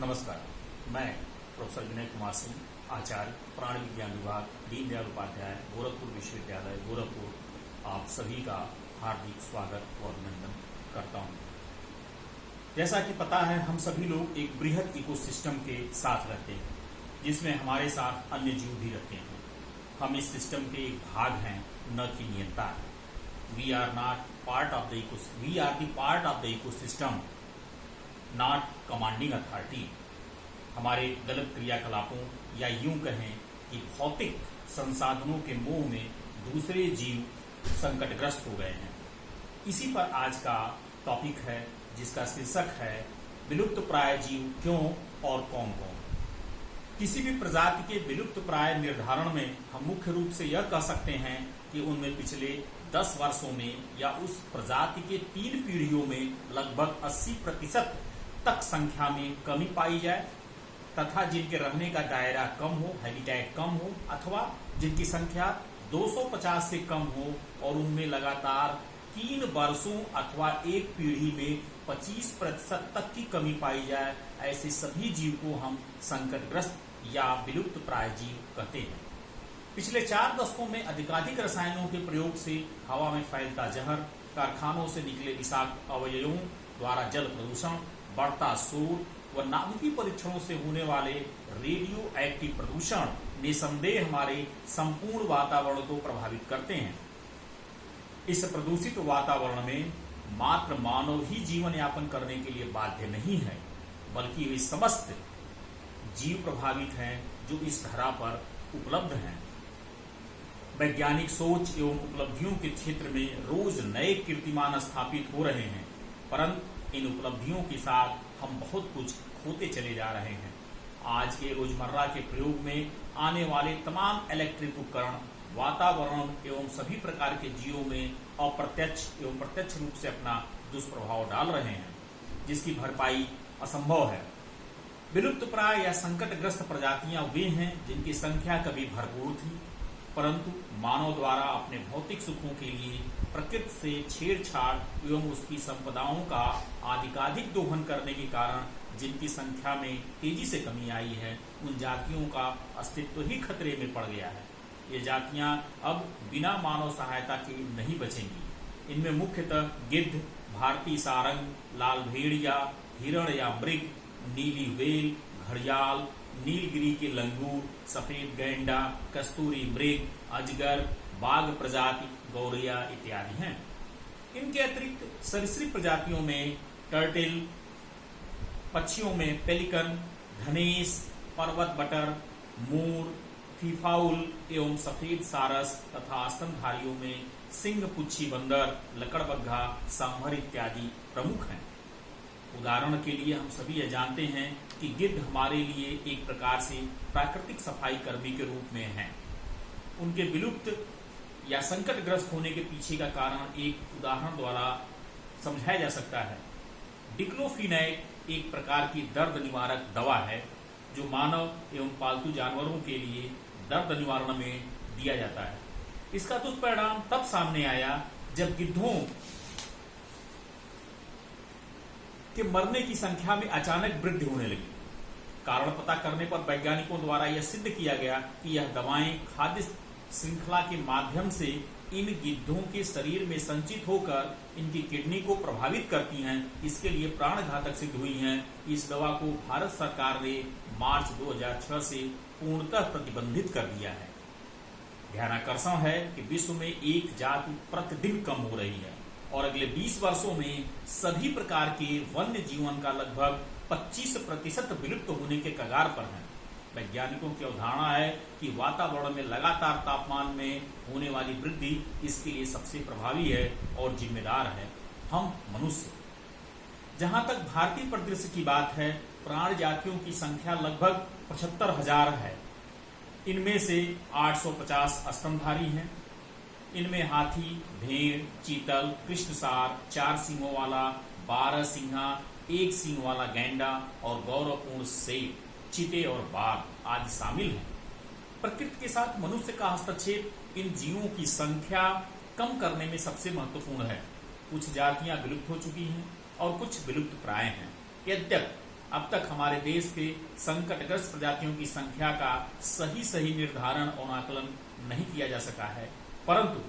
नमस्कार, मैं प्रोफेसर विनय कुमार सिंह, आचार्य प्राणी विज्ञान विभाग, दीनदयाल उपाध्याय गोरखपुर विश्वविद्यालय गोरखपुर, आप सभी का हार्दिक स्वागत व अभिनंदन करता हूँ। जैसा कि पता है, हम सभी लोग एक बृहद इकोसिस्टम के साथ रहते हैं, जिसमें हमारे साथ अन्य जीव भी रहते हैं। हम इस सिस्टम के एक भाग हैं, न कि नियंता है। We are the part of the ecosystem, not commanding authority. हमारे गलत क्रियाकलापों या यूं कहें कि भौतिक संसाधनों के मोह में दूसरे जीव संकटग्रस्त हो गए हैं। इसी पर आज का टॉपिक है, जिसका शीर्षक है विलुप्त प्राय जीव क्यों और कौन कौन। किसी भी प्रजाति के विलुप्त प्राय निर्धारण में हम मुख्य रूप से यह कह सकते हैं कि उनमें पिछले 10 वर्षों में या उस प्रजाति के 3 पीढ़ियों में लगभग 80% तक संख्या में कमी पाई जाए, तथा जिनके रहने का दायरा कम हो, हैबिटेट कम हो, अथवा जिनकी संख्या 250 से कम हो और उनमें लगातार 3 वर्षों अथवा एक पीढ़ी में 25% तक की कमी पाई जाए, ऐसे सभी जीव को हम संकटग्रस्त या विलुप्त प्राय जीव कहते हैं। पिछले 4 दशकों में अधिकाधिक रसायनों के प्रयोग से हवा में फैलता जहर, कारखानों से निकले विषाक्त अवयवों द्वारा जल प्रदूषण, बढ़ता शोर व नाभिकीय परीक्षणों से होने वाले रेडियो एक्टिव प्रदूषण निसंदेह हमारे संपूर्ण वातावरण को प्रभावित करते हैं। इस प्रदूषित वातावरण में मात्र मानव ही जीवन यापन करने के लिए बाध्य नहीं है, बल्कि वे समस्त जीव प्रभावित हैं जो इस धरा पर उपलब्ध हैं। वैज्ञानिक सोच एवं उपलब्धियों के क्षेत्र में रोज नए कीर्तिमान स्थापित हो रहे हैं, परंतु इन उपलब्धियों के साथ हम बहुत कुछ खोते चले जा रहे हैं। आज के रोजमर्रा के प्रयोग में आने वाले तमाम इलेक्ट्रिक उपकरण वातावरण एवं सभी प्रकार के जीवों में अप्रत्यक्ष एवं प्रत्यक्ष रूप से अपना दुष्प्रभाव डाल रहे हैं, जिसकी भरपाई असंभव है। विलुप्त प्राय या संकटग्रस्त प्रजातियां वे हैं जिनकी संख्या कभी भरपूर थी, परंतु मानव द्वारा अपने भौतिक सुखों के लिए प्रकृति से छेड़छाड़ एवं उसकी संपदाओं का अधिकाधिक दोहन करने के कारण जिनकी संख्या में तेजी से कमी आई है, उन जातियों का अस्तित्व ही खतरे में पड़ गया है। ये जातियां अब बिना मानव सहायता के नहीं बचेंगी। इनमें मुख्यतः गिद्ध, भारतीय सारंग, लाल भेड़िया, हिरण या मृग, नीली व्हेल, घड़ियाल, नीलगिरी के लंगूर, सफेद गैंडा, कस्तूरी मृग, अजगर, बाघ प्रजाति, गौरैया इत्यादि हैं। इनके अतिरिक्त सरीसृप प्रजातियों में टर्टल, पक्षियों में पेलिकन, धनेश, पर्वत बटर, मोर, फीफाउल एवं सफेद सारस तथा स्तनधारियों में सिंह, पुच्छी बंदर, लकड़बग्घा, सांभर इत्यादि प्रमुख हैं। उदाहरण के लिए हम सभी यह जानते हैं कि गिद्ध हमारे लिए एक प्रकार से प्राकृतिक सफाई कर्मी के रूप में हैं। उनके विलुप्त या संकटग्रस्त होने के पीछे का कारण एक उदाहरण द्वारा समझाया जा सकता है। डिक्लोफिनेक एक प्रकार की दर्द निवारक दवा है, जो मानव एवं पालतू जानवरों के लिए दर्द निवारण में दिया जाता है। इसका दुष्परिणाम तब सामने आया जब गिद्धों के मरने की संख्या में अचानक वृद्धि होने लगी। कारण पता करने पर वैज्ञानिकों द्वारा यह सिद्ध किया गया कि यह दवाएं खाद्य श्रृंखला के माध्यम से इन गिद्धों के शरीर में संचित होकर इनकी किडनी को प्रभावित करती हैं। इसके लिए प्राणघातक सिद्ध हुई हैं। इस दवा को भारत सरकार ने मार्च 2006 से पूर्णतः प्रतिबंधित कर दिया है। ध्यानाकर्षण है कि विश्व में एक जाति प्रतिदिन कम हो रही है और अगले 20 वर्षों में सभी प्रकार के वन्य जीवन का लगभग 25% विलुप्त होने के कगार पर है। वैज्ञानिकों की अवधारणा है कि वातावरण में लगातार तापमान में होने वाली वृद्धि इसके लिए सबसे प्रभावी है और जिम्मेदार है हम मनुष्य। जहां तक भारतीय परिदृश्य की बात है, प्राणी जातियों की संख्या लगभग 75,000 है। इनमें से 850 स्तनधारी हैं। इनमें हाथी, भेड़, चीतल, कृष्णसार, 4 सींगों वाला, 12 सिंहा, 1 सींग वाला गैंडा और गौरवपूर्ण शेर, चीते और बाघ आदि शामिल हैं। प्रकृति के साथ मनुष्य का हस्तक्षेप इन जीवों की संख्या कम करने में सबसे महत्वपूर्ण है। कुछ जातियां विलुप्त हो चुकी हैं और कुछ विलुप्त प्राय हैं। यद्यपि अब तक हमारे देश के संकटग्रस्त प्रजातियों की संख्या का सही निर्धारण और आकलन नहीं किया जा सका है, परंतु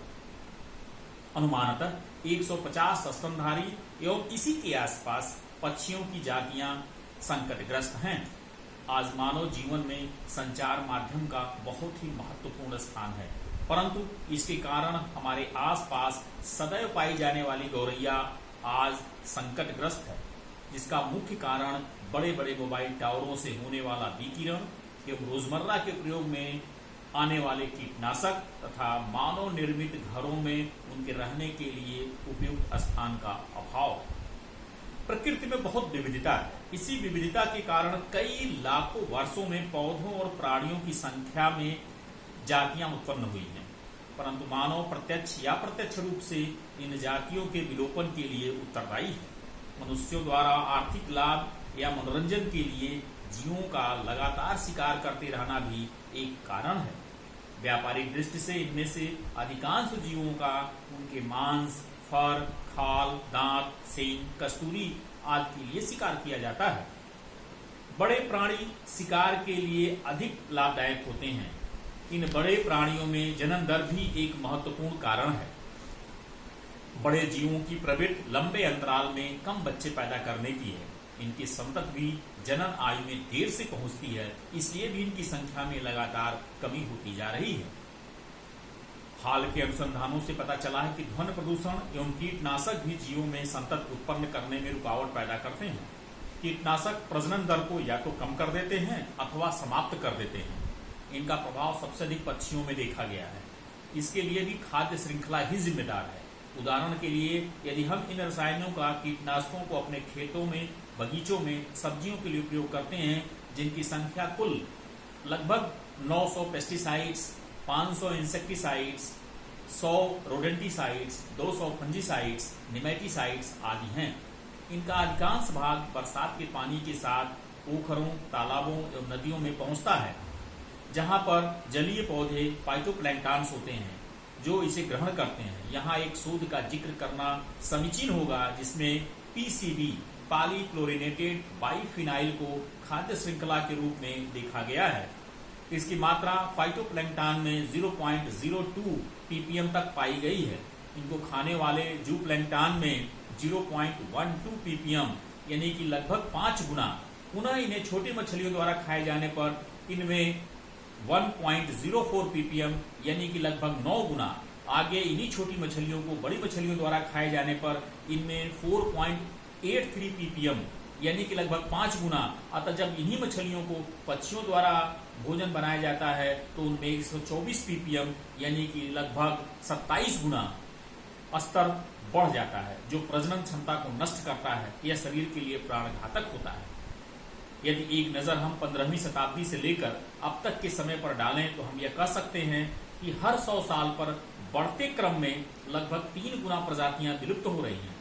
अनुमानतः 150 स्तनधारी एवं इसी के आसपास पक्षियों की जातियां संकटग्रस्त हैं। आज मानव जीवन में संचार माध्यम का बहुत ही महत्वपूर्ण स्थान है, परंतु इसके कारण हमारे आसपास सदैव पाई जाने वाली गौरैया आज संकटग्रस्त है, जिसका मुख्य कारण बड़े बड़े मोबाइल टावरों से होने वाला विकिरण एवं रोजमर्रा के प्रयोग में आने वाले कीटनाशक तथा मानव निर्मित घरों में उनके रहने के लिए उपयुक्त स्थान का अभाव। प्रकृति में बहुत विविधता है। इसी विविधता के कारण कई लाखों वर्षों में पौधों और प्राणियों की संख्या में जातियां उत्पन्न हुई हैं, परंतु मानव प्रत्यक्ष या अप्रत्यक्ष रूप से इन जातियों के विलोपन के लिए उत्तरदायी है। मनुष्यों द्वारा आर्थिक लाभ या मनोरंजन के लिए जीवों का लगातार शिकार करते रहना भी एक कारण है। व्यापारिक दृष्टि से इनमें से अधिकांश जीवों का उनके मांस, फर, खाल, दांत, सींग, कस्तूरी आदि के लिए शिकार किया जाता है। बड़े प्राणी शिकार के लिए अधिक लाभदायक होते हैं। इन बड़े प्राणियों में जनन दर भी एक महत्वपूर्ण कारण है। बड़े जीवों की प्रवृत्ति लंबे अंतराल में कम बच्चे पैदा करने की है। इनकी संतति भी जनन आयु में देर से पहुंचती है, इसलिए भी इनकी संख्या में लगातार कमी होती जा रही है। हाल के अनुसंधानों से पता चला है कि ध्वनि प्रदूषण एवं कीटनाशक भी जीवों में संतति उत्पन्न करने में रुकावट पैदा करते हैं। कीटनाशक प्रजनन दर को या तो कम कर देते हैं अथवा समाप्त कर देते हैं। इनका प्रभाव सबसे अधिक पक्षियों में देखा गया है। इसके लिए भी खाद्य श्रृंखला ही जिम्मेदार है। उदाहरण के लिए यदि हम इन रसायनों का कीटनाशकों को अपने खेतों में, बगीचों में, सब्जियों के लिए उपयोग करते हैं, जिनकी संख्या कुल लगभग 900 पेस्टिसाइड्स, 500 इंसेक्टिसाइड्स, 100 रोडेंटिसाइड्स, 200 फंजीसाइड्स, निमेटिसाइड्स आदि हैं। इनका अधिकांश भाग बरसात के पानी के साथ पोखरों, तालाबों एवं नदियों में पहुंचता है, जहां पर जलीय पौधे फाइटोप्लैंक्टन्स होते हैं जो इसे ग्रहण करते हैं। यहाँ एक शोध का जिक्र करना समीचीन होगा, जिसमें पीसीबी पॉलीक्लोरिनेटेड बाइफिनाइल को खाद्य श्रृंखला के रूप में देखा गया है। इसकी मात्रा फाइटोप्लैंक्टन में 0.02 ppm तक पाई गई है। इनको खाने वाले जूप्लैंक्टन में 0.12 ppm यानी कि लगभग 5 गुना। पुनः इन्हें छोटी मछलियों द्वारा खाए जाने पर इनमें 1.04 ppm यानी कि लगभग 9 गुना। आगे इन्हीं छोटी मछलियों को बड़ी मछलियों द्वारा खाए जाने पर इनमें 4.83 ppm यानी कि लगभग 5 गुना। अतः जब इन्हीं मछलियों को पक्षियों द्वारा भोजन बनाया जाता है तो उनमें 124 ppm यानी कि लगभग 27 गुना स्तर बढ़ जाता है, जो प्रजनन क्षमता को नष्ट करता है। यह शरीर के लिए प्राणघातक होता है। यदि एक नजर हम 15वीं शताब्दी से लेकर अब तक के समय पर डालें तो हम यह कह सकते हैं कि हर 100 साल पर बढ़ते क्रम में लगभग 3 गुना प्रजातियां विलुप्त हो रही हैं।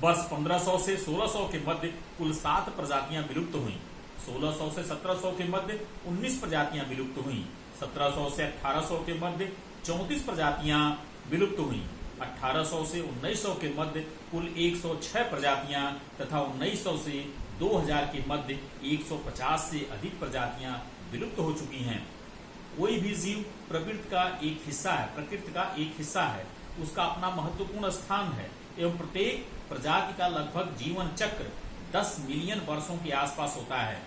वर्ष 1500 से 1600 के मध्य कुल 7 प्रजातियां विलुप्त हुई। 1600 से 1700 के मध्य 19 प्रजातियां विलुप्त हुई। 1700 से 1800 के मध्य 34 प्रजातियां विलुप्त हुई। 1800 से 1900 के मध्य कुल 106 प्रजातियां तथा 1900 से 2000 के मध्य 150 से अधिक प्रजातियां विलुप्त हो चुकी हैं। कोई भी जीव प्रकृति का एक हिस्सा है, उसका अपना महत्वपूर्ण स्थान है एवं प्रत्येक प्रजाति का लगभग जीवन चक्र 10 मिलियन वर्षों के आसपास होता है।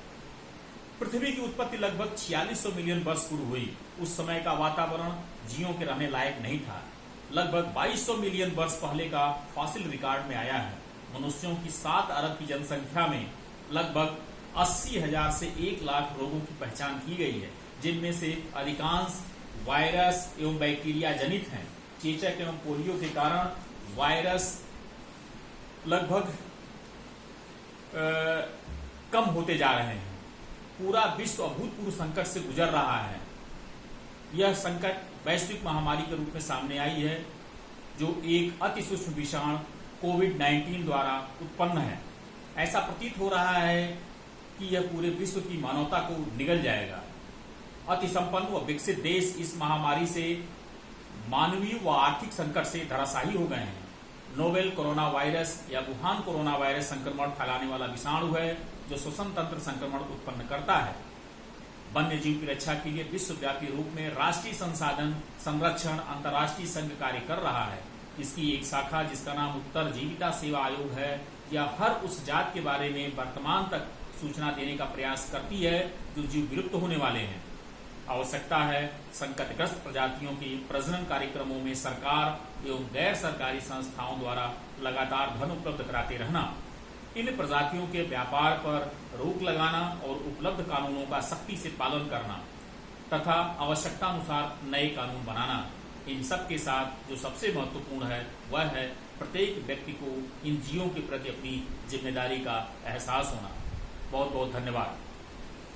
पृथ्वी की उत्पत्ति लगभग 4600 मिलियन वर्ष पूर्व हुई। उस समय का वातावरण जीवों के रहने लायक नहीं था। लगभग 2200 मिलियन वर्ष पहले का फॉसिल रिकॉर्ड में आया है। मनुष्यों की 7 अरब की जनसंख्या में लगभग 80,000 से 1 लाख रोगों की पहचान की गई है, जिनमें से अधिकांश वायरस एवं बैक्टीरिया जनित हैं। चेचक एवं पोलियो के कारण वायरस लगभग कम होते जा रहे हैं। पूरा विश्व अभूतपूर्व संकट से गुजर रहा है। यह संकट वैश्विक महामारी के रूप में सामने आई है, जो एक अति सूक्ष्म विषाणु कोविड-19 द्वारा उत्पन्न है। ऐसा प्रतीत हो रहा है कि यह पूरे विश्व की मानवता को निगल जाएगा। अति संपन्न व विकसित देश इस महामारी से मानवीय व आर्थिक संकट से धराशायी हो गए हैं। नोवेल कोरोना वायरस या वुहान कोरोना वायरस संक्रमण फैलाने वाला विषाणु है, जो श्वसन तंत्र संक्रमण उत्पन्न करता है। वन्य जीव की रक्षा के लिए विश्वव्यापी रूप में राष्ट्रीय संसाधन संरक्षण अंतर्राष्ट्रीय संघ कार्य कर रहा है। इसकी एक शाखा जिसका नाम उत्तर जीविता सेवा आयोग है, यह हर उस जात के बारे में वर्तमान तक सूचना देने का प्रयास करती है जो जीव विलुप्त होने वाले हैं। आवश्यकता है संकटग्रस्त प्रजातियों के प्रजनन कार्यक्रमों में सरकार एवं गैर सरकारी संस्थाओं द्वारा लगातार धन उपलब्ध कराते रहना, इन प्रजातियों के व्यापार पर रोक लगाना और उपलब्ध कानूनों का सख्ती से पालन करना तथा आवश्यकतानुसार नए कानून बनाना। इन सब के साथ जो सबसे महत्वपूर्ण है वह है प्रत्येक व्यक्ति को इन जीवों के प्रति अपनी जिम्मेदारी का एहसास होना। बहुत बहुत धन्यवाद।